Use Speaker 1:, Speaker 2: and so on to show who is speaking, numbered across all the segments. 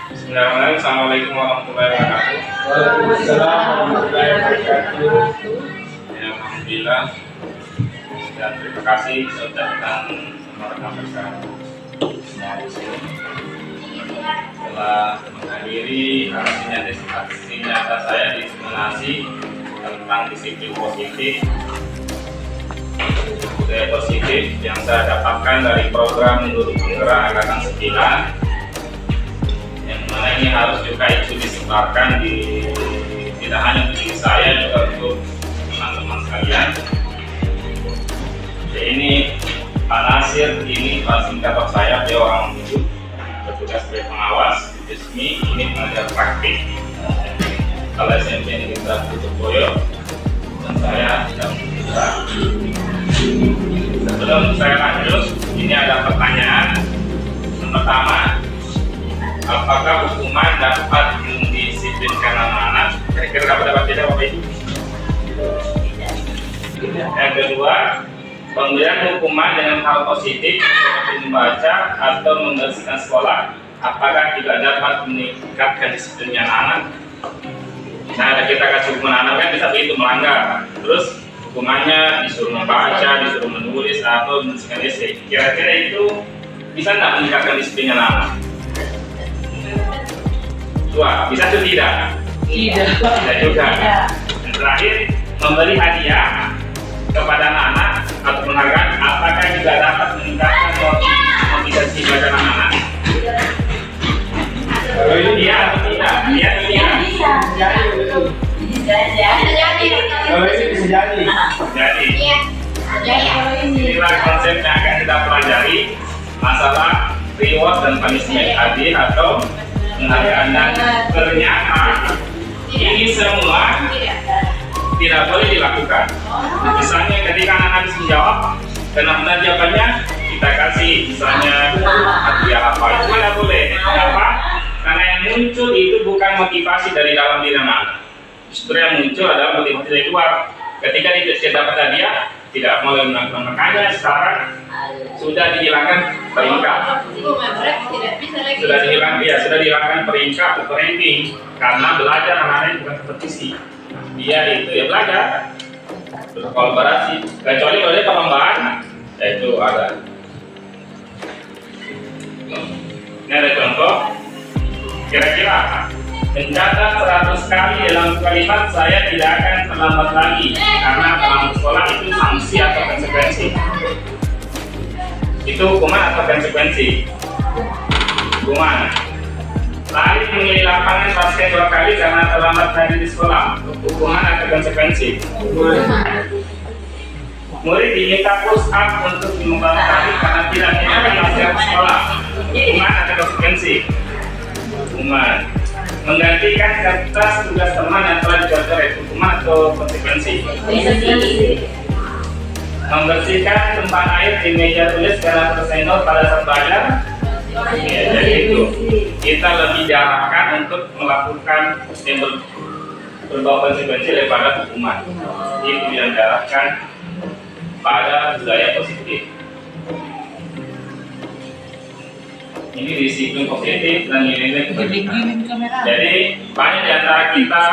Speaker 1: Bismillahirrahmanirrahim. Assalamualaikum warahmatullahi wabarakatuh.
Speaker 2: Waalaikumsalam warahmatullahi wabarakatuh.
Speaker 1: Ya, alhamdulillah dan terima kasih sudah datang rekan bersama semua di sini. Telah menghadiri aksi nyata saya di simulasi tentang disiplin positif, budaya positif yang saya dapatkan dari program Mendukung Penggerak Angkatan 9, yang mana ini harus juga itu disebarkan di tidak hanya untuk diri saya, juga untuk teman-teman sekalian. Ya, ini Pak Nasir, ini Pak Singkator saya, dia orang hidup bertugas sebagai pengawas resmi, ini pengajar praktik. Kalau SMP ini kita tutup boyo dan saya tidak bisa. Sebelum saya lanjut, ini ada pertanyaan. Yang pertama, apakah hukuman dapat mendisiplinkan anak-anak? Kira-kira dapat tidak Bapak Ibu? Yang kedua, pemberian hukuman dengan hal positif seperti membaca atau membersihkan sekolah, apakah tidak dapat meningkatkan disiplin anak? Nah, kita kasih hukuman anak kan bisa begitu melanggar, terus hukumannya disuruh membaca, disuruh menulis atau membersihkan esai. Kira-kira itu bisa tidak meningkatkan disiplin anak? Dua, bisa atau tidak? Tidak juga. Dan terakhir, memberi hadiah kepada anak-anak atau penghargaan, apakah juga dapat meningkatkan motivasi belajar anak-anak? Kalau ini dia atau tidak? Dia atau tidak?
Speaker 2: Kalau ini bisa jadi.
Speaker 1: Jadi, inilah konsep yang akan kita pelajari, masalah reward dan punishment, adil atau penghargaan. Dan ternyata ini semua tidak boleh dilakukan. Misalnya ketika anak-anak bisa menjawab dan benar jawabannya, kita kasih misalnya hadiah apa, itu tidak boleh. Kenapa? Karena yang muncul itu bukan motivasi dari dalam diri anak. Justru yang muncul adalah motivasi dari luar. Ketika dia dapat hadiah, tidak boleh melakukan. Makanya sekarang sudah dihilangkan peringkat. Sudah dihilangkan peringkat atau ranking karena belajar anak-anak bukan kompetisi. Dia itu ya belajar, berkolaborasi. Kecuali kalau dia perlombaan, yaitu ada. Ini ada contoh. Kira-kira mencatat 100 kali dalam kalimat saya tidak akan terlambat lagi karena terlambat sekolah itu sanksi atau konsekuensi. Itu hukuman atau konsekuensi? Hukuman. Lari memilih lapangan basket 2 kali karena terlambat hadir di sekolah, hukuman atau konsekuensi? Murid diminta push up untuk 15 kali karena tidak menyenangkan latihan sekolah, hukuman atau konsekuensi? Hukuman. Menggantikan kertas tugas teman yang telah dicoret, hukuman atau konsekuensi? Membersihkan tumpahan air di meja tulis karena tersenggol pada saat belajar. Ya, jadi itu kita lebih diarahkan untuk melakukan yang berbau konsekuensi daripada hukuman. Itu yang diarahkan pada budaya positif. Ini disiplin positif dan nilai positif. Jadi banyak di antara kita,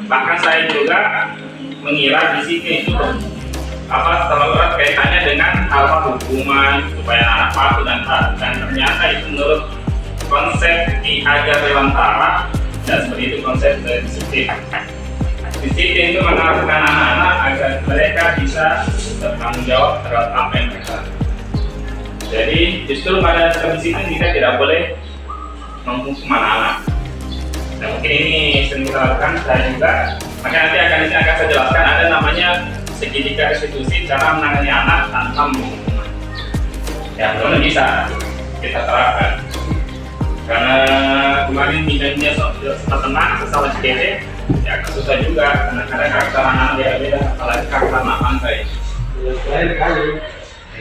Speaker 1: bahkan saya juga mengira disiplin itu terlalu erat kaitannya dengan hal hukuman supaya anak patuh dan taat, dan ternyata itu menurut konsep Ki Hajar Dewantara dan seperti itu konsep disiplin. Disiplin itu mengarahkan anak-anak agar mereka bisa bertanggung jawab terhadap apa yang mereka. Jadi justru pada disiplin kita tidak boleh menghukum anak-anak. Dan mungkin ini sering kita lakukan, saya juga. Maka nanti akan saya jelaskan ada namanya segitiga restitusi, cara menangani anak tanpa menghukum. Ya, belum bisa kita terapkan. Karena kemarin nilainya setengah sesama CDT, ya susah juga. Karena kadang karakter anak beda-beda, apalagi karakter anak pantai.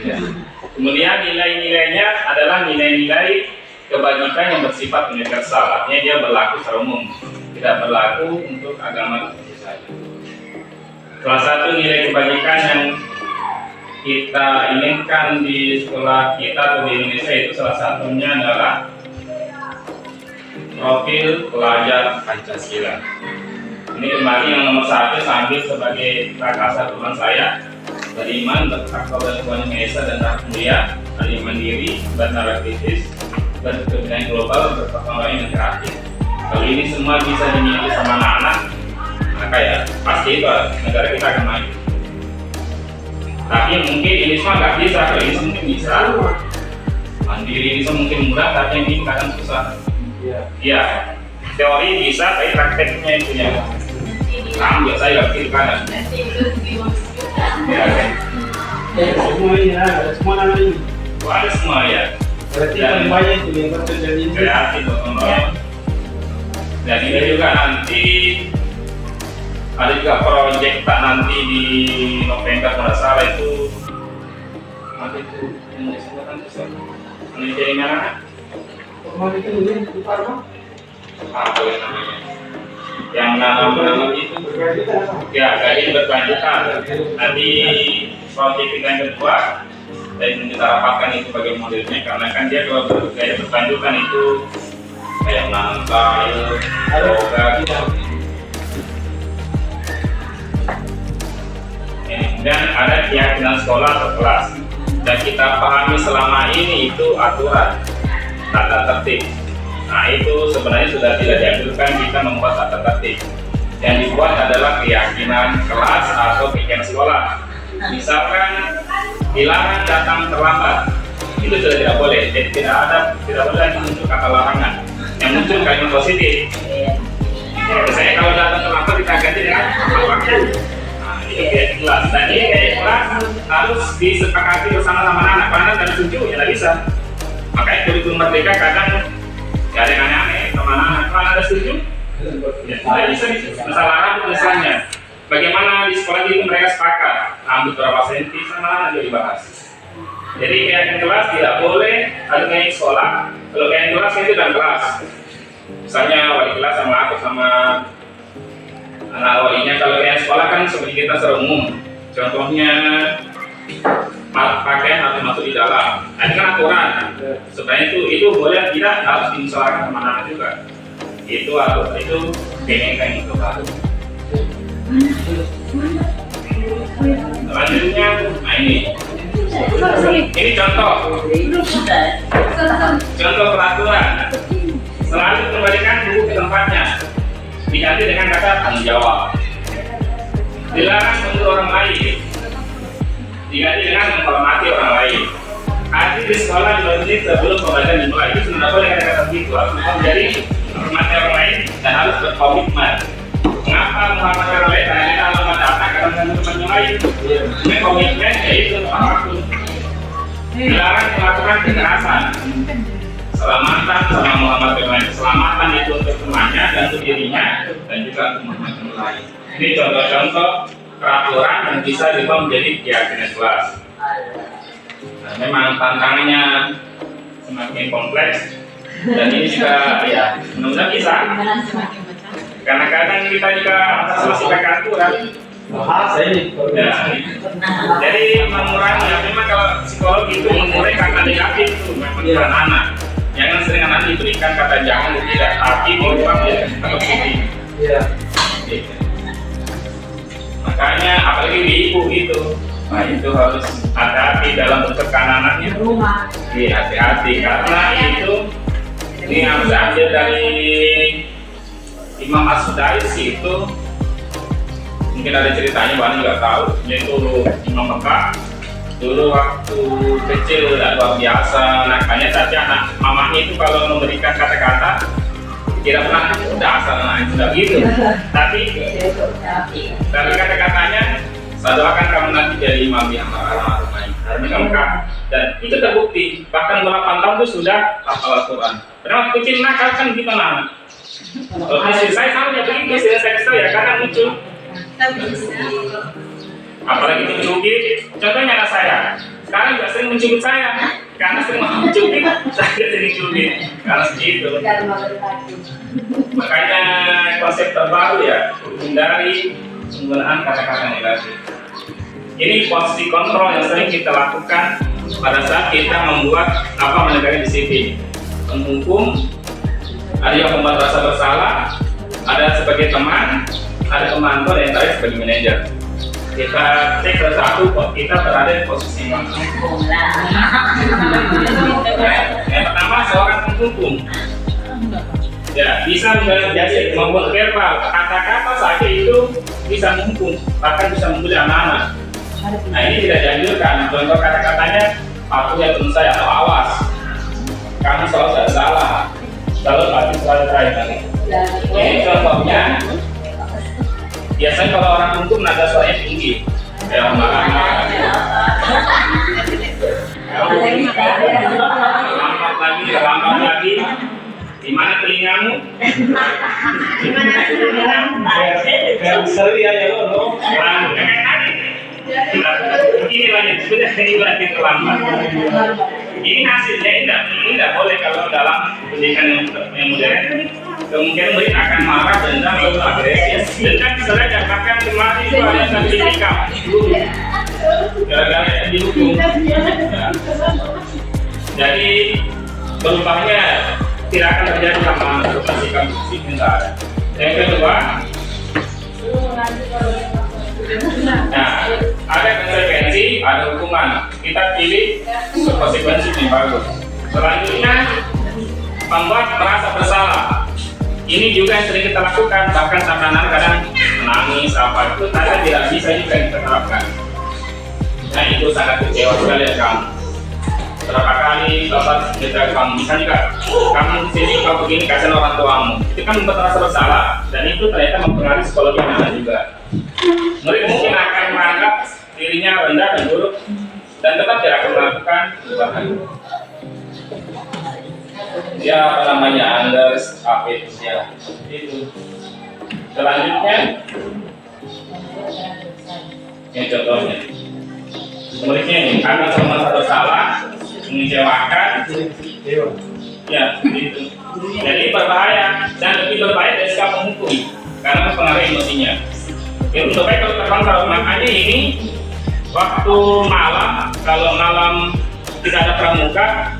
Speaker 1: Ya. Kemudian nilai-nilainya adalah nilai-nilai kebajikan yang bersifat universal, artinya dia berlaku secara umum, tidak berlaku untuk agama tertentu saja. Salah satu nilai kebajikan yang kita inginkan di sekolah kita atau di Indonesia itu salah satunya adalah profil pelajar Pancasila. Ini kembali yang nomor 1 saya ambil sebagai prakasa Tuhan saya, beriman, bertakwa dan Tuhan Yang Esa dan tak mulia, adil mandiri, bernara kritis, berkepentingan global, berteknologi dan kreatif. Kalau ini semua bisa dimiliki sama anak-anak, maka ya pasti itu negara kita akan maju. Tapi mungkin ini semua nggak bisa, kalau ini mungkin bisa. Mandiri ini semua mungkin mudah, tapi yang ini kadang susah. Iya, teori bisa, tapi prakteknya itu ya. Ambil saya nggak gitu kan? Ya, kan?
Speaker 2: Semua ini ada semua nama ini.
Speaker 1: Oh, ada semua ya.
Speaker 2: Berarti semuanya itu yang terjadi ini.
Speaker 1: Kreatif teman-teman. Dan ini juga nanti ada juga proyek tak nanti di November kalau salah itu apa itu yang disebutkan itu Indonesia ini mana?
Speaker 2: Mau itu ini lupa apa?
Speaker 1: Apa yang namanya? Yang nama itu ya kayak berkelanjutan. Nanti proyek kita yang kedua dan kita rapatkan itu bagaimana modelnya karena kan dia kalau bergaya berkelanjutan itu kayak menanam yoga gitu. Dan ada keyakinan sekolah atau kelas dan kita pahami selama ini itu aturan tata tertib. Nah itu sebenarnya sudah tidak dianjurkan kita membuat tata tertib. Yang dibuat adalah keyakinan kelas atau keyakinan sekolah. Misalkan dilarang datang terlambat, itu sudah tidak boleh. Jadi tidak boleh lagi muncul kata larangan. Yang muncul kalimat positif. Misalnya kalau datang terlambat kita ganti dengan waktu. Nah itu kayak kelas. Dan ini kayak kelas harus disepakati bersama sama anak. Karena dan setuju ya tidak bisa. Makanya kurikulum merdeka kadang gak ada yang aneh-aneh sama anak. Kalau ada setuju, ya tidak bisa. Masalah Arab misalnya. Bagaimana di sekolah itu mereka sepakat ambil berapa senti sama anak juga dibahas. Jadi kayak kelas tidak boleh ada naik sekolah. Kalau kayak kelas itu dan kelas. Misalnya wali kelas sama aku sama anak walinya. Kalau kayak sekolah kan seperti kita secara umum. Contohnya pakaian harus masuk di dalam. Nah, ini kan aturan. Sebenarnya itu boleh tidak harus dimusawarahkan sama anak juga. Itu aturan itu kayak itu baru. Selanjutnya, nah ini contoh peraturan. Selalu kembalikan buku ke tempatnya, diganti dengan kata tanggung jawab. Dilarang menurut orang lain, diganti dengan menghormati orang lain. Hadir di sekolah 2 menit sebelum pembelajaran dimulai. Itu sudah boleh kata-kata begitu. Harus menjadi menghormati orang lain dan harus berkomitmen. Mengapa menghormati orang lain? Karena kita alamat datang karena teman-teman yang lain. Sebenarnya komitmen yaitu tepat waktu. Dilarang melakukan kekerasan. Selamatan sama Muhammad lain. Keselamatan itu untuk temannya dan untuk dirinya dan juga untuk Muhammad yang lain. Ini contoh-contoh peraturan yang bisa diubah menjadi keyakinan kelas. Nah, memang tantangannya semakin kompleks dan ini juga ya mudah-mudahan bisa. Karena kadang kita juga selesai aturan.
Speaker 2: Bahasa ini.
Speaker 1: Ya, jadi mengurangi. Ya, memang kalau psikologi itu mengurangi kata negatif itu memang anak. Jangan sering anak diberikan kata jangan tidak, tapi diubah menjadi kata positif.
Speaker 2: Iya.
Speaker 1: Gitu. Makanya apalagi di ibu gitu. Nah itu harus hati-hati dalam mencegah anaknya. Iya hati-hati karena itu ini yang saya ambil dari Imam As-Sudais itu mungkin ada ceritanya banyak juga tahu, yaitu Imam Mekah dulu waktu kecil luar biasa nakalnya, tapi anak mamanya itu kalau memberikan kata-kata tidak pernah dasar anak sudah gitu, tapi kata-katanya saya doakan kamu nanti jadi imam yang ramah-ramah di Mekah dan itu terbukti bahkan 8 tahun itu sudah hafal Al-Quran. Karena waktu kecil nakal kan gitu anak. Kalau istri saya sama ya begitu, istri saya kesel ya kadang muncul. Apalagi mencubit, contohnya anak saya sekarang juga sering mencubit saya karena sering mencubit, saya sering cubit karena segitu. Makanya konsep terbaru ya hindari penggunaan kata-kata negatif. Ini posisi kontrol yang sering kita lakukan pada saat kita membuat menegakkan disiplin, menghukum Ada yang membuat rasa bersalah, ada sebagai teman, ada pemantau, dan yang terakhir sebagai manajer. Kita cek satu, kita berada di posisi mana. Yang pertama, seorang penghukum. Ya, bisa menjadi maupun verbal, kata-kata saja itu bisa menghukum, bahkan bisa membuli anak-anak. Nah, ini tidak dianjurkan. Contoh kata-katanya, aku ya teman saya, atau awas, kamu selalu tidak salah, selalu pasti selalu terakhir. Ini contohnya, biasanya kalau orang hukum nada suaranya tinggi, kayak marah-marah. Lambat lagi. Di mana telingamu?
Speaker 2: Kayak seri aja lo.
Speaker 1: Ini lanjut sudah ini berarti terlambat. Ini hasilnya tidak boleh kalau dalam pendidikan yang modern. Kemungkinan murid akan marah, dendam, lalu agresif. Dendam bisa saja bahkan kemarin itu ada sertifikat gara-gara yang dihukum. Jadi berubahnya tidak akan terjadi sama sikap tidak ada. Yang kedua, nah, ada konsekuensi, ada hukuman. Kita pilih konsekuensi yang bagus. Selanjutnya, membuat merasa bersalah. Ini juga yang sering kita lakukan, bahkan sampai anak kadang menangis apa itu, tapi tidak bisa juga kita terapkan. Nah, itu sangat kecewa sekali ya kamu. Berapa kali bapak cerita kamu, misalnya juga kamu di sini kamu begini kasihan orang tuamu, itu kan membuat rasa bersalah, dan itu ternyata mempengaruhi psikologi anak juga. Murid mungkin akan menganggap dirinya rendah dan buruk, dan tetap tidak akan melakukan perubahan. Ya apa namanya, Anders, apa itu ya, itu. Selanjutnya, ini contohnya. Muridnya ini karena sama satu salah mengecewakan, ya gitu. Jadi berbahaya dan lebih berbahaya dari sikap penghukum karena mempengaruhi emosinya. Itu supaya kalau terkontrol, makanya ini waktu malam, kalau malam tidak ada pramuka,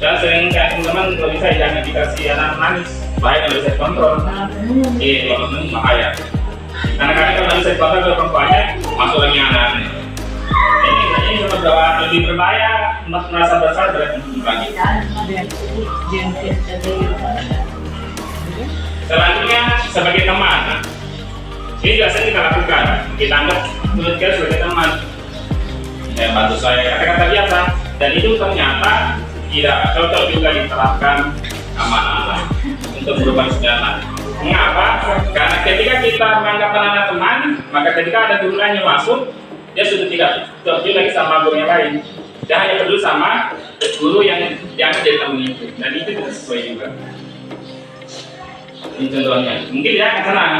Speaker 1: dan sering kayak teman-teman kalau bisa jangan dikasih anak nangis, bahaya kalau bisa kontrol. Iya, bahaya. Karena kalau bisa kontrol kalau perempuannya masuk lagi anak-anak. Ini lebih berbahaya, merasa bersalah dari lagi. Selanjutnya sebagai teman, ini biasanya kita lakukan. Kita anggap menurut kita sebagai teman, ya bantu saya, kata-kata biasa, dan itu ternyata tidak cocok juga diterapkan sama anak untuk berubah sejarah. Mengapa? Karena ketika kita menganggap anak teman, maka ketika ada gurunya masuk, dia sudah tidak peduli lagi sama guru yang lain. Dia hanya peduli sama guru yang jadi teman itu, dan itu tidak sesuai juga. Ini contohnya, mungkin dia akan senang,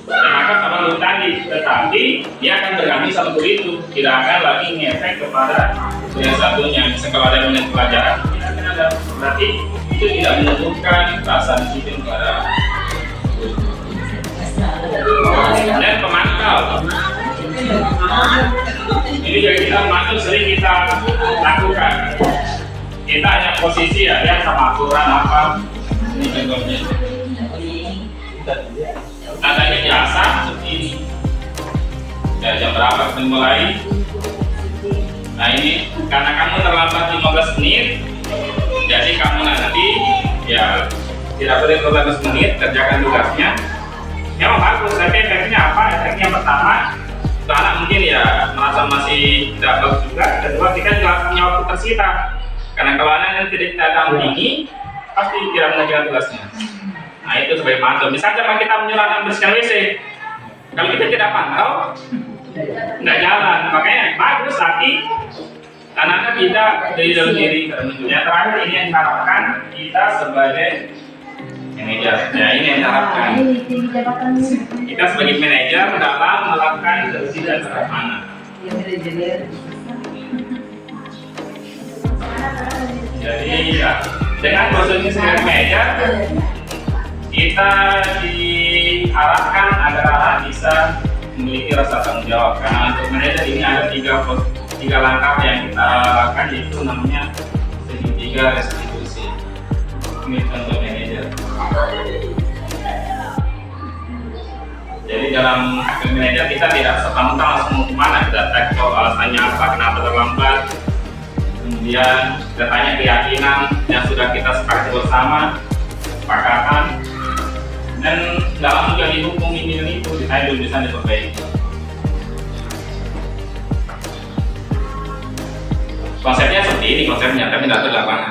Speaker 1: maka sama guru tadi, tetapi dia akan berganti sama guru itu, tidak akan lagi ngefek kepada yang satunya. Misalnya kalau ada yang pelajaran, berarti itu tidak menentukan rasa disiplin kepada guru. Dan pemantau. Ini juga kita masuk sering kita lakukan. Kita hanya posisi ya, dia sama aturan apa. Ini contohnya. Adanya biasa seperti ini. Ya, jam berapa kita mulai? Nah ini karena kamu terlambat 15 menit, jadi kamu nanti ya tidak boleh 15 menit kerjakan tugasnya. Memang bagus, tapi efeknya apa? Efeknya yang pertama, anak mungkin ya merasa masih tidak bagus juga. Kedua, kita juga punya waktu tersita. Karena kalau anak yang tidak dampingi, pasti tidak mengerjakan tugasnya. Nah itu sebagai pantau. Misalnya kita menyuruh anak bersihkan WC, kalau kita tidak pantau, nggak jalan. Makanya bagus, tapi anak-anak kita dari dalam diri terbentuknya. Terakhir ini yang diharapkan kita sebagai manajer. Ya ini yang diharapkan. Kita sebagai manajer dalam melakukan kebersihan terhadap anak. Jadi ya, dengan prosesnya sebagai manajer, kita diharapkan agar anak bisa memiliki rasa tanggung jawab. Karena untuk manajer ini ada tiga langkah yang kita lakukan, yaitu namanya segitiga restitusi. Ini contohnya. manajer. Jadi dalam acting manager kita tidak serta-merta langsung kemana, kita cek alasannya apa, kenapa terlambat. Kemudian kita tanya keyakinan yang sudah kita sepakati bersama, kesepakatan, dan nggak langsung jadi hukum ini dan itu, ditanya dulu bisa diperbaiki. Konsepnya seperti ini konsepnya, tapi tidak terlaksana.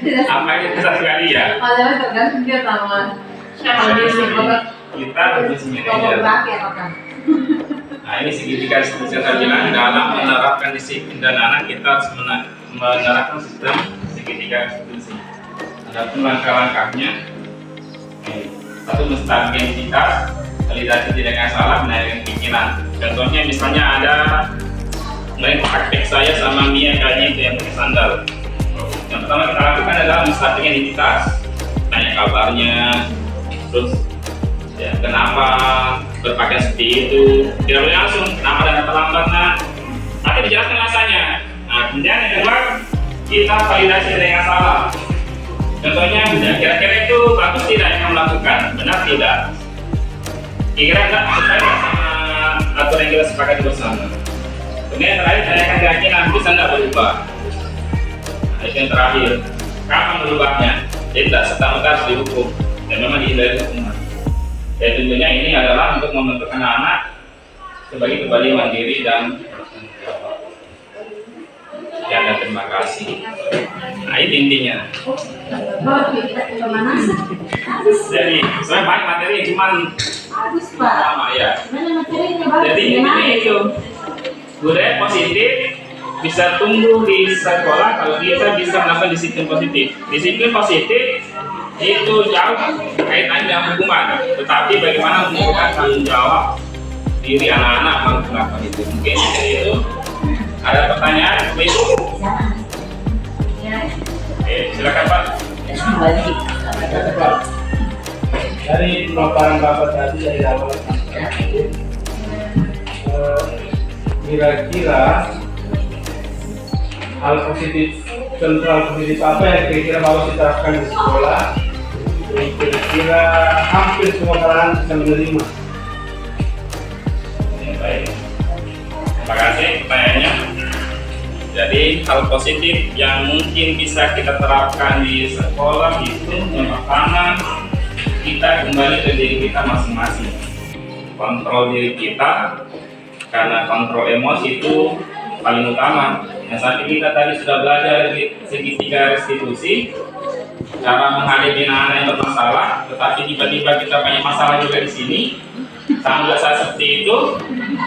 Speaker 1: Apa yang kita sekali ya?
Speaker 3: Padahal tergantung dia sama
Speaker 1: Kita berbisnis manajer. Nah ini segitiga seperti saya bilang, dalam menerapkan disiplin dan anak kita harus menerapkan sistem segitiga institusi. Adapun langkah-langkahnya, satu menstabilkan identitas, validasi tidak yang salah, menaikkan pikiran. Contohnya misalnya ada melihat praktek saya sama Mia kayaknya itu yang pakai sandal. Yang pertama kita lakukan adalah menstabilkan identitas, tanya kabarnya, terus ya, kenapa berpakaian seperti itu, tidak boleh langsung kenapa dan terlambat, nanti dijelaskan alasannya. Nah kemudian yang kedua kita validasi ada yang salah. Contohnya kira-kira itu bagus tidak yang kamu lakukan, benar tidak, kira-kira enggak sesuai sama aturan yang kita sepakati bersama. Kemudian yang terakhir tanyakan keyakinan bisa enggak berubah. Nah, itu yang terakhir, kapan berubahnya, jadi tidak serta-merta harus dihukum dan memang dihindari hukuman. Dan tentunya ini adalah untuk membentuk anak-anak sebagai kembali mandiri dan ya, dan terima kasih. Nah itu intinya. Jadi sebenarnya banyak materi cuman sama ya. Jadi intinya itu budaya positif bisa tumbuh di sekolah kalau kita bisa melakukan disiplin positif. Disiplin positif itu jauh kaitannya dengan hukuman, tetapi bagaimana menunjukkan tanggung jawab diri anak-anak melakukan itu. Mungkin itu ada pertanyaan seperti itu. Oke, silakan Pak.
Speaker 2: Dari pemaparan Bapak tadi dari awal kira-kira hal positif, contoh positif apa yang kira-kira Bapak diterapkan di sekolah yang kira-kira hampir semua kalangan bisa menerima?
Speaker 1: Ya, baik. Terima kasih pertanyaannya. Jadi hal positif yang mungkin bisa kita terapkan di sekolah itu yang pertama, kita kembali ke diri kita masing-masing, kontrol diri kita, karena kontrol emosi itu paling utama. Yang saat ini kita tadi sudah belajar dari segitiga restitusi, cara menghadapi anak-anak yang bermasalah, tetapi tiba-tiba kita banyak masalah juga di sini. Sambil saat seperti itu,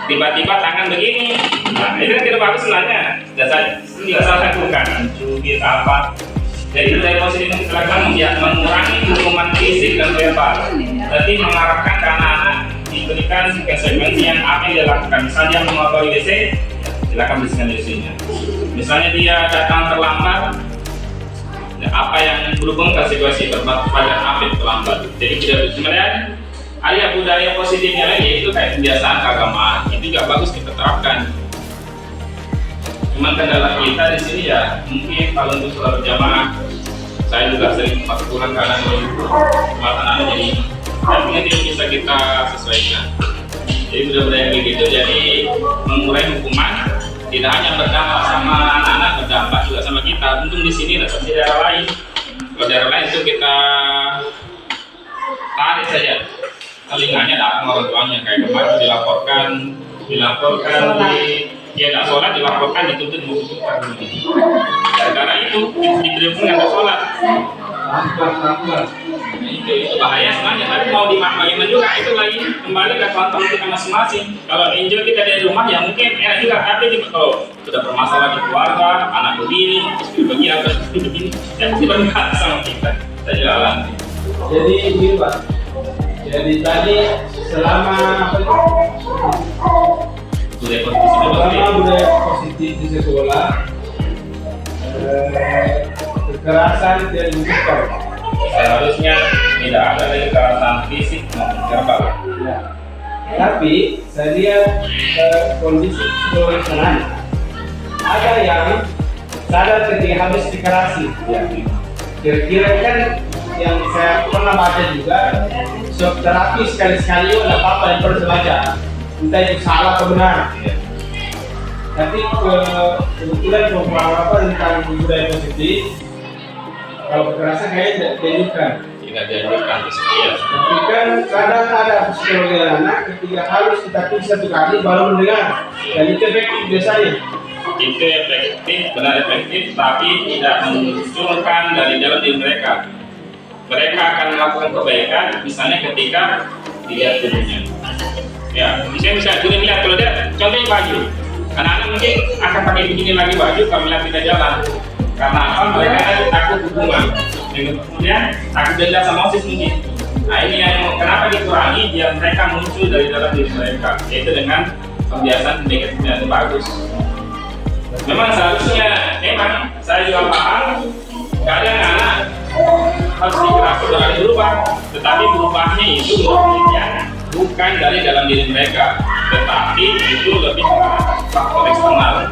Speaker 1: tiba-tiba tangan begini. Nah, itu kan tidak bagus sebenarnya. Tidak salah lakukan, cubit apa. Jadi dari positif yang kita lakukan mengurangi hukuman fisik dan verbal. Jadi mengharapkan ke anak-anak diberikan konsekuensi yang apa yang dia lakukan. Misalnya mengotori WC, silakan bersihkan WC-nya. Misalnya dia datang terlambat, apa yang berhubung konsekuensi kepada apa yang terlambat. Jadi tidak sebenarnya ada budaya positifnya lagi, itu kayak kebiasaan keagamaan, itu juga bagus kita terapkan. Cuman kendala kita di sini ya, mungkin kalau untuk sholat berjamaah, saya juga sering pas pulang karena kematan anak jadi, tapi itu bisa kita sesuaikan. Jadi budaya kayak gitu, jadi mengurangi hukuman tidak hanya berdampak sama anak-anak, berdampak juga sama kita. Untung di sini dan di daerah lain, kalau daerah lain itu kita tarik saja. Telinganya datang orang tuanya, kayak kemarin dilaporkan dia tidak sholat, dilaporkan dituntut mau tutupan dulu. Karena itu diberi pun nggak sholat. Itu bahaya sebenarnya, tapi mau dimaklumin juga itu lagi kembali ke kontrol kita masing-masing. Kalau enjoy kita dari rumah ya mungkin enak juga, tapi kalau sudah bermasalah di keluarga, anak begini, istri begini, atau istri begini, ya pasti berbahaya sama kita juga alami.
Speaker 2: Jadi ini Pak, jadi tadi selama budaya positif di sekolah, kekerasan tidak dibutuhkan.
Speaker 1: Seharusnya tidak ada lagi kekerasan fisik maupun verbal.
Speaker 2: Ya. Tapi saya lihat kondisi sekolah sana ada yang sadar ketika habis dikerasi. Ya. Kira-kira kan yang saya pernah baca juga, terapi sekali-sekali nggak apa-apa yang perlu baca, entah itu salah atau benar. Tapi kebetulan beberapa tentang budaya positif, kalau kekerasan kayaknya tidak dianjurkan.
Speaker 1: Tidak dianjurkan ya.
Speaker 2: Tapi kan kadang ada psikologi anak ketika harus kita pilih satu kali baru mendengar, dan itu efektif biasanya.
Speaker 1: Itu efektif, benar efektif, tapi tidak memunculkan dari dalam diri mereka. Mereka akan melakukan kebaikan, misalnya ketika dilihat gurunya. Ya, misalnya bisa guru lihat kalau dia contohnya baju, anak-anak mungkin akan pakai begini lagi baju kalau melihat tidak jalan. Karena apa? Mereka ada takut hukuman, dan kemudian takut denda sama OSIS mungkin. Nah ini yang kenapa dikurangi biar mereka muncul dari dalam diri mereka, yaitu dengan kebiasaan pendidikan yang bagus. Memang seharusnya, memang saya juga paham kadang anak harus dikerasa dari berubah, tetapi berubahnya itu bukan dari dalam diri mereka, tetapi itu lebih faktor eksternal.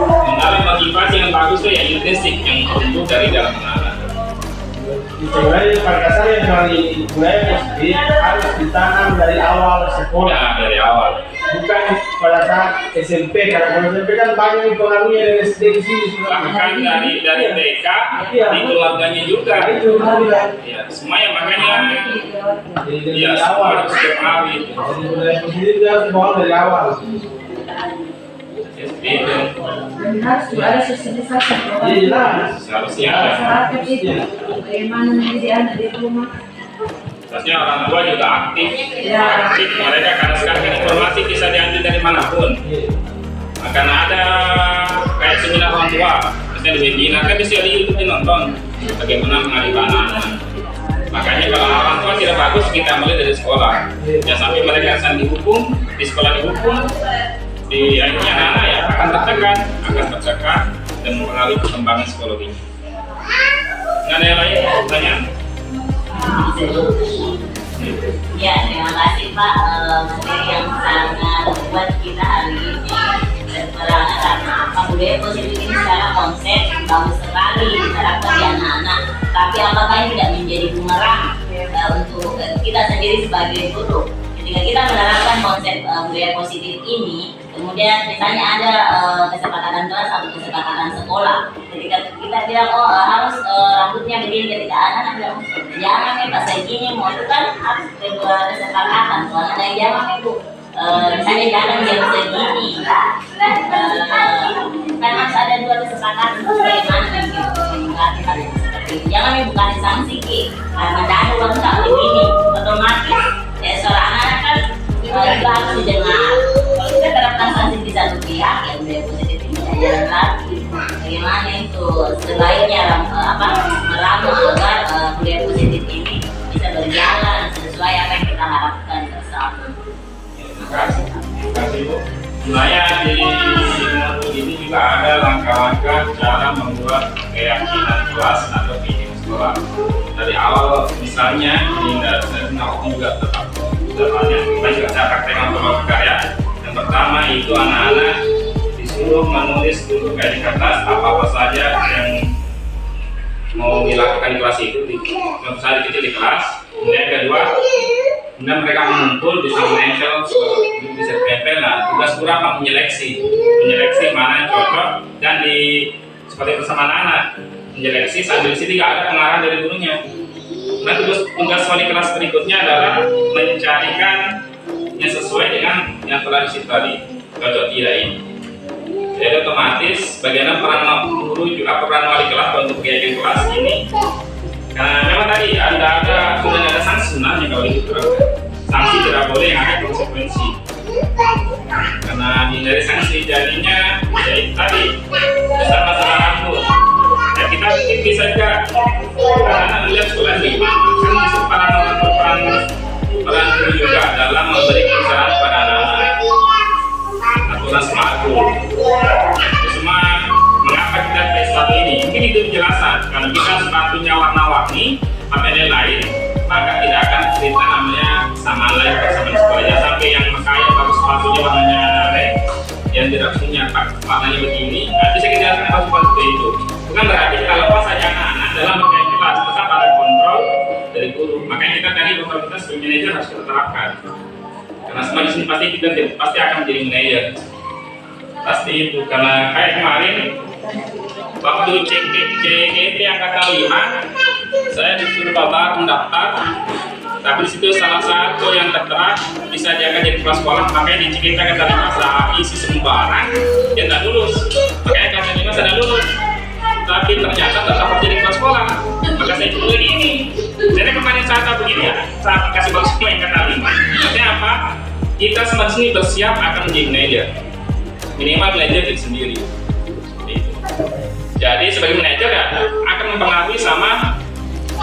Speaker 1: Mengalami motivasi yang bagus itu yang intrinsik yang tumbuh dari dalam anak.
Speaker 2: Sebenarnya pada dasarnya dari budaya positif harus ditanam dari awal sekolah.
Speaker 1: Ya, dari awal.
Speaker 2: Bukan pada saat SMP, karena kalau SMP kan banyak pengaruhnya dari SD di sini.
Speaker 1: Bahkan dari TK di keluarganya juga.
Speaker 2: Itu juga.
Speaker 1: Ya, semuanya makanya
Speaker 2: Dari
Speaker 1: ya
Speaker 2: awal.
Speaker 1: semua harus dipengaruhi itu.
Speaker 2: Jadi budaya positif itu harus dibawa dari awal.
Speaker 1: Itu
Speaker 3: Dan harus juga ada sosialisasi.
Speaker 2: Iya.
Speaker 1: seharusnya ada.
Speaker 3: Masyarakat itu bagaimana mendidik anak di rumah.
Speaker 1: Seharusnya orang tua juga aktif.
Speaker 3: Ya.
Speaker 1: Aktif mereka karena sekarang kan informasi bisa diambil dari manapun. Akan ada kayak seminar orang tua, misalnya di webinar kan bisa di YouTube nonton bagaimana mengalihkan anak-anak. Makanya kalau orang tua tidak bagus kita mulai dari sekolah. Ya sampai mereka akan dihukum, di sekolah dihukum, di akhirnya anak-anak ya akan tertekan dan mempengaruhi perkembangan psikologinya. Nggak ada yang lain pertanyaan?
Speaker 4: Ya, terima kasih Pak, materi yang sangat membuat kita hari ini terperangan karena apa budaya positif ini secara konsep bagus sekali diterapkan di anak-anak. Tapi apakah ini tidak menjadi bumerang untuk kita sendiri sebagai guru? Ketika kita menerapkan konsep budaya positif ini, kemudian misalnya ada kesepakatan kelas atau kesepakatan sekolah, ketika kita bilang oh harus rambutnya begini, ketika anak bilang jangan nih pas kayak gini mau itu kan harus kesepakatan, soalnya ada yang jangan itu misalnya jangan jam segini, kan harus ada dua kesepakatan bagaimana gitu menghati hal yang seperti itu. Jangan nih bukan sanksi ki, karena dana uang tak begini otomatis ya seorang anak kan juga harus didengar. Kalau kita terapkan sanksi di satu pihak ya budaya positif ini tidak jalan lagi. Bagaimana itu sebaiknya meramu agar budaya positif ini bisa berjalan sesuai apa yang kita harapkan bersama.
Speaker 1: Terima kasih Bu. Sebenarnya di modul ini juga ada langkah-langkah cara membuat keyakinan kelas atau visi sekolah. Dari awal misalnya di dasar juga tetap banyak. Kita juga saya praktekkan beberapa ya. Yang pertama itu anak-anak disuruh menulis dulu kayak di kertas apa-apa saja yang mau dilakukan di kelas itu. Contoh saya kecil di kelas. Kemudian yang kedua, kemudian mereka mengumpul bisa menempel, bisa tempel. Nah, tugas guru apa menyeleksi mana yang cocok dan seperti bersama anak-anak menyeleksi sambil di sini nggak ada pengarahan dari gurunya. Nah, tugas wali kelas berikutnya adalah mencarikan yang sesuai dengan yang telah disebut tadi, cocok tidak ini. Jadi otomatis bagaimana peran guru juga peran wali kelas untuk keyakinan kelas ini. Karena memang tadi sudah ada sanksi sebenarnya kalau diterapkan. Sanksi tidak boleh yang ada konsekuensi. Karena dari sanksi jadinya ya itu tadi besar masalah rambut. Ya kita mungkin bisa juga karena melihat sekolah ini kan disebut peran guru juga dalam memberi pencerahan pada anak-anak. Aturan sepatu. Cuma mengapa kita pakai sepatu ini? Mungkin itu penjelasan. Kalau kita sepatunya warna-warni, material lain, maka tidak akan cerita namanya sama lain bersama di sekolahnya. Sampai yang pakai bagus sepatunya warnanya aneh, yang tidak punya warnanya begini, bisa kita jelaskan apa sepatu itu. Bukan berarti kita lepas saja anak-anak dalam bergaya kelas, tetap ada guru. Makanya kita tadi otoritas sebagai manajer harus kita terapkan. Karena semua di sini pasti akan menjadi manajer. Pasti itu, karena kayak kemarin waktu CGT angkatan 5, saya disuruh bapak mendaftar, tapi di situ salah satu yang tertera bisa diangkat jadi kepala sekolah, makanya di CGT angkatan 5 saya isi sembarang, dia nggak lulus. Makanya angkatan 5 saya lulus, tapi ternyata tetap jadi kepala sekolah. Maka saya dulu ini. Jadi kemarin saat begini ya, saya kasih bagus semua angkatan 5. Maksudnya apa? Kita semua di sini bersiap akan menjadi manajer. Minimal manajer diri sendiri. Jadi sebagai manajer ya akan mempengaruhi sama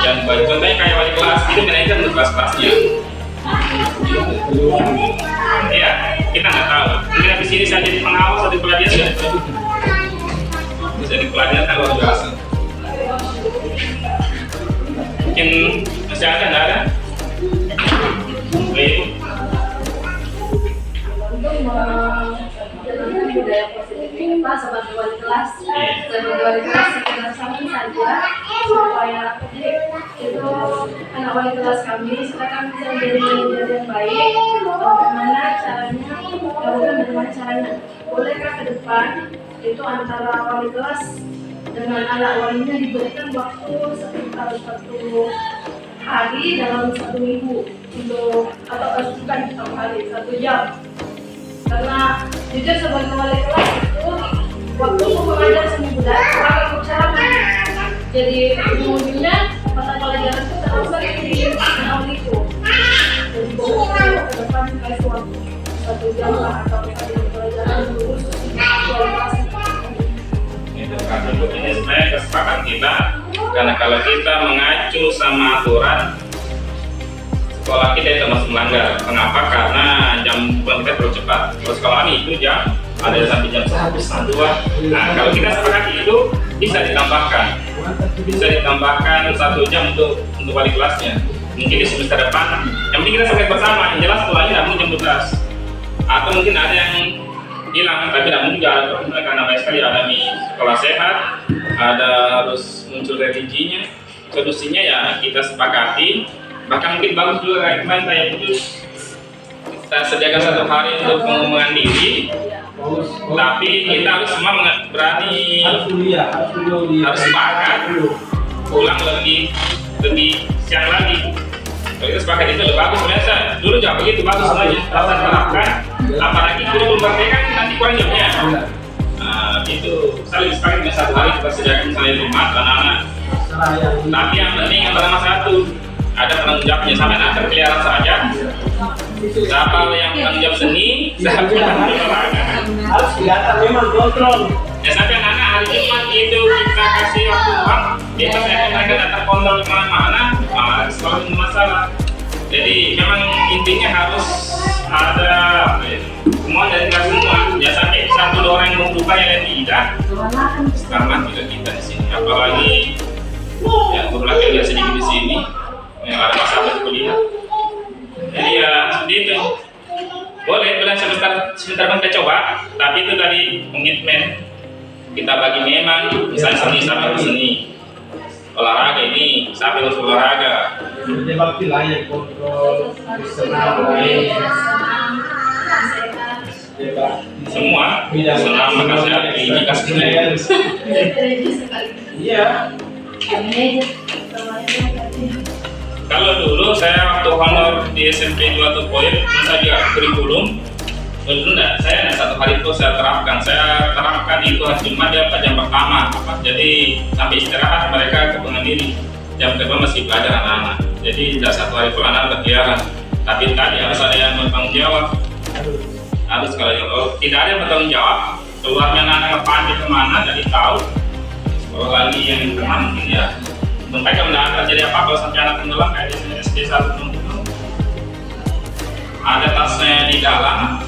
Speaker 1: yang baik. Contohnya kayak wali kelas, itu manajer untuk kelas-kelasnya. Iya, kita nggak tahu. Mungkin di sini saya jadi pengawas atau pelajar sudah bisa di pelajar kan luar biasa. Mungkin masih ada nggak ada? Baik.
Speaker 3: Untuk budaya positif ini Pak sebagai wali kelas, kita samping saja supaya itu anak wali kelas kami silakan bisa menjadi manajer yang baik. Bagaimana caranya? Bolehkah ke depan itu antara wali kelas dengan anak walinya diberikan waktu sekitar 1 hari dalam 1 minggu untuk atau bukan 1 hari 1 jam. Karena jujur sebagai wali kelas itu waktu mengajar seni budaya agak bercampur. Jadi ujung-ujungnya mata pelajaran itu terlalu sering di tahun itu. Jadi ke depan kasih waktu 1 jam lah atau pelajaran lulus wali kelas.
Speaker 1: Itu kan ini sebenarnya kesepakatan kita, karena kalau kita mengacu sama aturan sekolah kita itu masih melanggar. Kenapa? Karena jam pulang kita terlalu cepat. Kalau sekolah ini itu jam ada sampai jam 1, jam 2. Nah, kalau kita sepakati itu bisa ditambahkan 1 jam untuk wali kelasnya. Mungkin di semester depan, yang penting kita sampai bersama. Yang jelas sekolahnya namun jam 12. Atau mungkin ada yang hilang, tapi namun juga ada perkembangan karena banyak sekali ada di sekolah sehat, ada harus muncul religinya. Solusinya ya kita sepakati. Bahkan mungkin bagus juga kayak kemarin saya itu kita sediakan 1 hari untuk pengembangan diri, tapi kita harus semua berani harus sepakat pulang lebih siang lagi. Kalau kita sepakat itu lebih bagus sebenarnya. Dulu juga begitu bagus sebenarnya, rasa terapkan. Apalagi belum merdeka nanti kurang jamnya. Nah, itu saling sepakat dengan 1 hari kita sediakan misalnya rumah anak-anak. Tapi yang penting yang pertama 1 ada penanggung jawabnya, sampai anak berkeliaran saja. Siapa yang penanggung jawab seni, siapa yang olahraga.
Speaker 2: Harus kelihatan memang kontrol.
Speaker 1: Ya sampai anak hari Jumat itu kita kasih waktu uang, kita saya mereka tidak terkontrol kemana-mana, malah sekolah itu masalah. Jadi memang intinya harus ada semua dari kita semua. Ya sampai 1-2 orang yang berubah yang tidak, karena tidak kita di sini. Apalagi ya beberapa yang sedikit di sini. Yang ada masalah kuliah. Jadi ya seperti itu. Boleh bulan sebentar kita coba, tapi itu tadi komitmen kita bagi memang misalnya seni, olahraga ini sampai harus olahraga.
Speaker 2: Jadi bakti lah yang kontrol senam,
Speaker 1: semua senam makasih jika sekalian.
Speaker 2: Iya.
Speaker 1: Kalau dulu saya waktu honor di SMP 2 Poin, saya juga kurikulum. Dulu saya 1 hari itu saya terapkan itu hari Jumat ya jam pertama. Jadi sampai istirahat mereka kebangun diri. Jam kedua masih belajar anak-anak. Jadi tidak 1 hari itu anak berkeliaran. Tapi tadi harus ada yang bertanggung jawab. Harus kalau tidak ada yang bertanggung jawab, keluarnya anak-anak panggil kemana jadi tahu. Kalau lagi yang kemana mungkin ya. Mereka tidak terjadi apa kalau sampai anak tenggelam kayak di SD 160. Ada tasnya di dalam,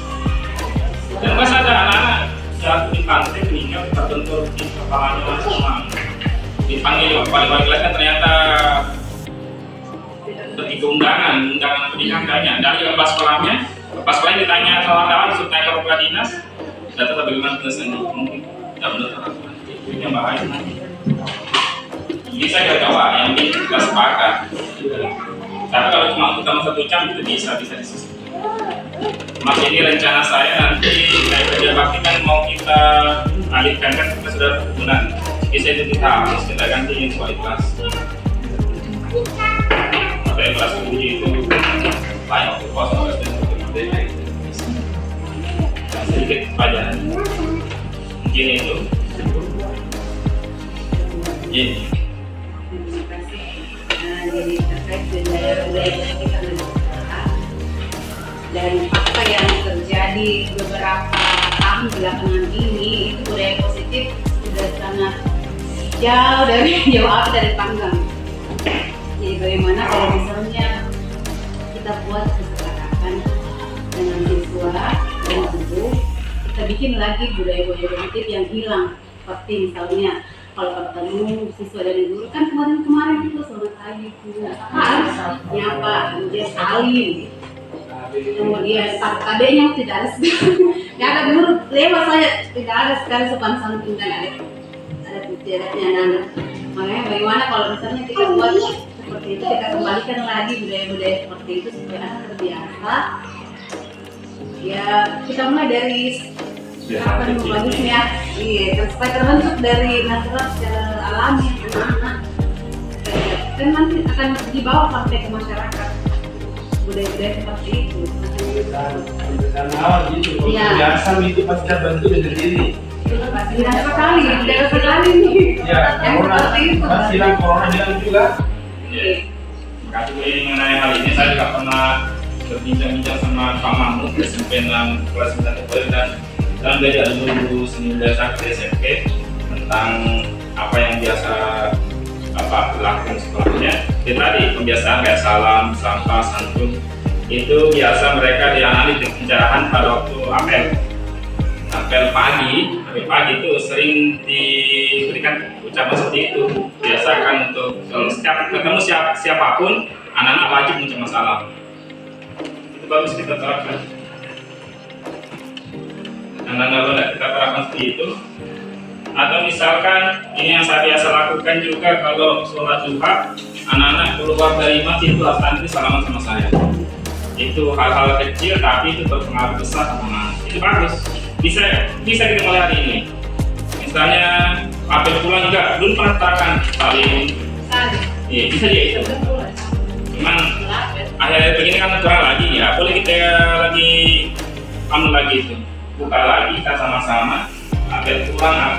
Speaker 1: dan pas ada anak-anak jatuh di pantai meninggal terbentur di kepalanya langsung. Dipanggil wali kelasnya ternyata ketika undangan pendidikan banyak dari kepala sekolahnya. Kepala sekolahnya ditanya kawan-kawan disuruh tanya ke kepala dinas, data bagaimana tulisannya mungkin tidak benar itu yang bahaya. Jadi saya ketawa, yang penting kita sepakat. pertama 1 jam itu bisa disisir. Mas, ini rencana saya nanti kayak kerja bakti kan mau kita alihkan, kan kita sudah perkebunan. Bisa itu kita habis, kita gantiin soal ikhlas. Atau ikhlas uji itu banyak waktu kosong, sedikit pelajaran. Mungkin itu. Ini.
Speaker 5: Terima kasih. Jadi terkait dengan budaya yang kita lakukan dan apa yang terjadi beberapa tahun belakangan ini, itu budaya positif sudah sangat jauh dari panggang. Jadi bagaimana kalau misalnya kita buat kesepakatan dengan siswa dan guru, kita bikin lagi budaya-budaya positif yang hilang, seperti misalnya kalau ketemu siswa dan guru kan kemarin itu selamat pagi Bu, harus nyapa, kemudian salim, kemudian KKB-nya tidak ada, nggak ada guru lewat saya tidak ada sekali sopan santun dan ada titiknya nana. Makanya bagaimana kalau misalnya kita buat seperti itu, kita kembalikan lagi budaya-budaya seperti itu supaya anak terbiasa. Ya kita mulai dari apa yang bagusnya, iya, supaya terbentuk dari natural secara alami anak-anak. Dan nanti akan dibawa sampai ke masyarakat budaya-budaya seperti itu.
Speaker 2: Dan awal gitu, kalau biasa itu pasti terbentuk dari diri.
Speaker 5: Tidak sekali nih.
Speaker 2: Ya,
Speaker 5: yang seperti itu.
Speaker 2: Silang corona bilang juga.
Speaker 1: Kasih mengenai hal ini, saya juga pernah berbincang-bincang sama Pak Mahmud, SMP 6 kelas 9 dan belajar dulu seni dasar di SMP tentang apa yang biasa dilakukan sekolahnya. Itu tadi pembiasaan kayak salam, sapa, santun itu biasa mereka diambil di pencerahan pada waktu apel pagi itu sering diberikan ucapan seperti itu. Biasakan untuk kalau setiap ketemu siapapun, anak-anak wajib mengucapkan salam. Itu bagus kita terapkan. Nah, kalau kita terapkan seperti itu, atau misalkan ini yang saya biasa lakukan juga kalau sholat duha, anak-anak keluar dari masjid itu harus antri salaman sama saya. Itu hal-hal kecil tapi itu berpengaruh besar sama itu bagus. Bisa kita mulai hari ini. Misalnya apel pulang juga dulu pernah terapkan saling. Iya bisa dia itu. Cuman akhir-akhir begini kan kurang lagi ya. Boleh kita lagi lagi itu. Buka lagi kita sama-sama apel pulang,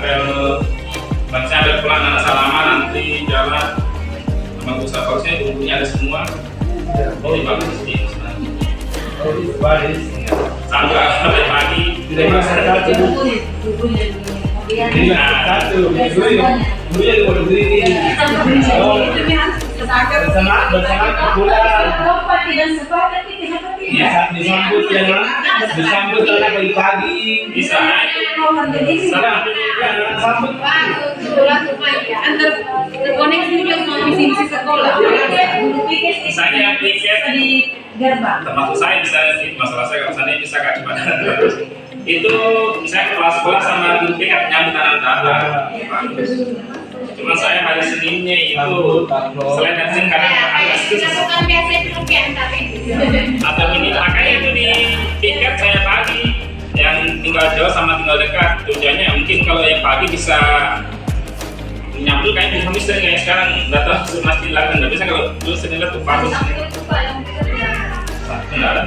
Speaker 1: baca apel pulang anak salaman nanti jalan sama pusat korusnya bumbunya ada semua. Oh bagus sih sebenarnya.
Speaker 2: Oh itu baris.
Speaker 1: Sampai pagi.
Speaker 2: Tidak masalah satu. Ini satu. Dulu yang mau berdiri. Bersama bulan. Ya, disambut ya nak, disambut karena pagi-pagi.
Speaker 1: Bisa. Salam.
Speaker 2: Sambut.
Speaker 5: Antar terkoneksi juga sama misi sekolah.
Speaker 1: Misalnya tiket
Speaker 5: Di gerbang.
Speaker 1: termasuk saya bisa masalah saya kalau sana bisa kak cuma itu misalnya kepala sekolah sama guru tiket nyambut anak-anak. Cuma saya hari Seninnya itu selain dari kadang agak susah. Atau ini makanya itu di tiket saya pagi yang tinggal jauh sama tinggal dekat. Tujuannya mungkin kalau yang pagi bisa nyambut kayak bisa misalnya kayak sekarang nggak tahu masih dilakukan nggak bisa kalau dulu Senin tuh bagus. Enggak ada.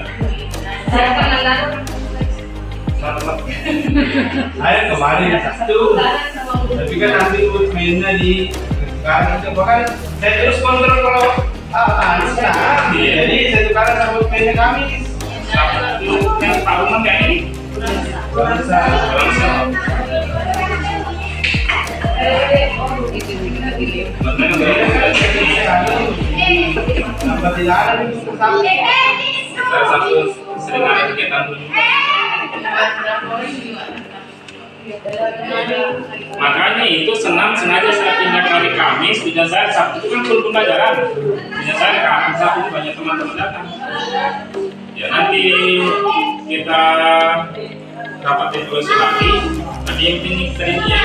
Speaker 2: Saya kemarin satu, tapi kan nanti mainnya di sekarang itu bahkan saya terus kontrol kalau sekarang. Jadi saya tukarkan sama mainnya Kamis.
Speaker 1: Sabtu yang tahunan kayak ini.
Speaker 2: Bangsa. Nampak dilarang itu pertama.
Speaker 1: Saya satu sering ada kegiatan tuh. Makanya itu sengaja saya pindah ke hari Kamis. Pindah saya Sabtu itu kan full pembelajaran. Pindah saya Kamis Sabtu itu banyak teman-teman datang. Ya nanti kita rapat evaluasi lagi. Nanti yang penting tadinya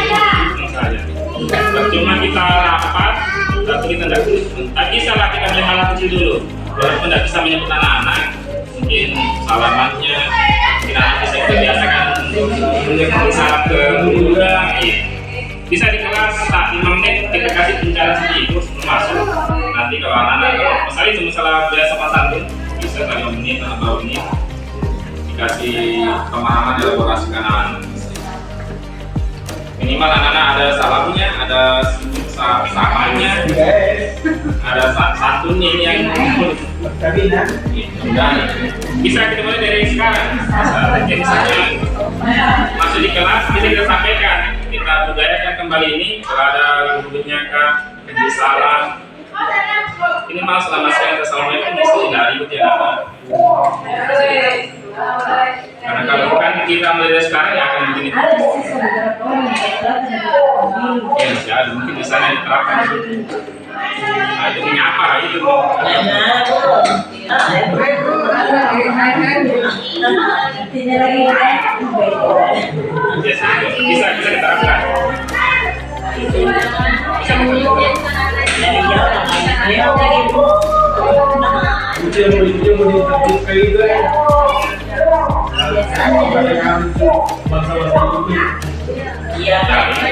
Speaker 1: itu saja. Cuma kita rapat, tapi kita tidak. Tapi salah kita beli hal kecil dulu. walaupun tidak bisa menyebut anak-anak, mungkin salamannya kita bisa kita biasakan untuk mengucapkan salam ke guru juga. Bisa di kelas tak 5 menit kita kasih pembicaraan sedikit sebelum masuk. Nanti kalau anak-anak kalau misalnya itu masalah biasa sama santun bisa 5 menit atau 2 menit dikasih pemahaman elaborasi ke anak-anak. Minimal anak-anak ada salamnya, ada samanya, ada santunnya ini yang dan bisa kita mulai dari sekarang. Jadi misalnya masuk di kelas bisa kita sampaikan, kita budayakan kembali ini. Kalau ada gurunya kah, beri salam. Ini malah selama saya ada assalamualaikum bisa tidak ribut ya anak. Karena kalau bukan kita mulai dari sekarang ya akan begini. Ya masih ada mungkin di sana diterapkan. Nah, itu menyapa itu. Bisa diterapkan. Itu bisa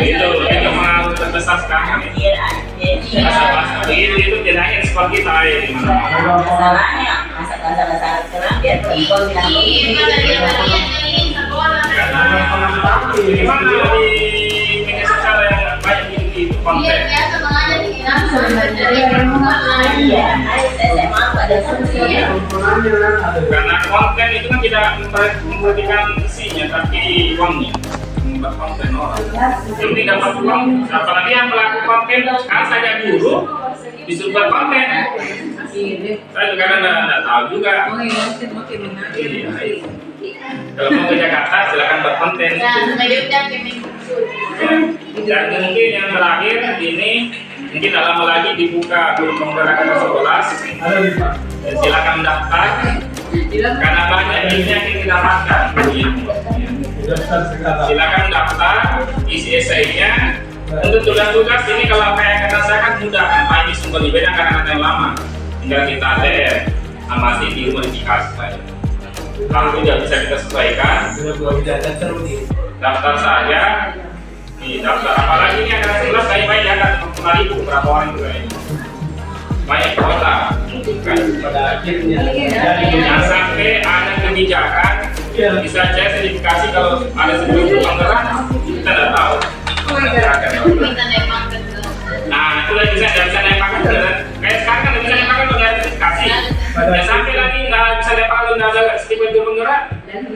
Speaker 1: itu pengaruh terbesar sekarang. Bahasa itu tidak hanya sekolah kita ya di mana.
Speaker 4: Masalahnya, bahasa sekarang biar perempuan bilang
Speaker 1: Karena gimana di media sosial yang banyak itu konten. Karena konten itu kan tidak memperhatikan isinya tapi uangnya. Membuat konten orang. Jadi dapat uang, apalagi yang pelaku konten sekarang saya guru disuruh buat konten. Saya juga kan tidak tahu juga. Kalau mau ke Jakarta silakan buat konten. Dan mungkin yang terakhir ini mungkin tak lama lagi dibuka guru penggerak kelas 11. Silakan daftar karena banyak ilmu yang kita dapatkan. Silakan daftar, isi esainya. Untuk tugas-tugas ini kalau kayak kata saya kan mudah, kan ini sumber beda karena yang lama. Tinggal kita ATM, amati di modifikasi saja. Kalau tidak bisa kita sesuaikan, daftar saja. Nih daftar apalagi ini akan 11 saya baik ya kan 5.000 berapa orang juga ini. Banyak kota kan pada akhirnya jangan sampai ada kebijakan bisa saya sertifikasi kalau ada sebelum penggerak kita tidak tahu. Nah itu lagi bisa naik pangkat kayak sekarang kan bisa naik pangkat untuk sertifikasi. Dan sampai lagi nggak bisa naik pangkat untuk ada sertifikat penggerak.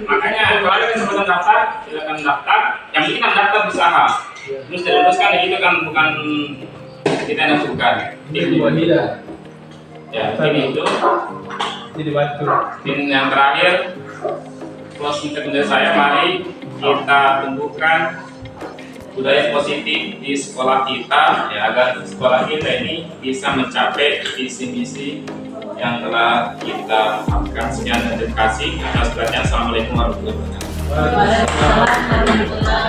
Speaker 1: Makanya kalau ada kesempatan daftar silakan daftar. Yang penting kan daftar usaha. Terus diluluskan itu kan bukan kita yang suka. Ya, ini itu. Ini yang terakhir. Closing statement saya, mari kita tumbuhkan budaya positif di sekolah kita ya agar sekolah kita ini bisa mencapai visi-misi yang telah kita lakukan. Sekian terima kasih. Atas perhatian. Assalamualaikum warahmatullahi wabarakatuh.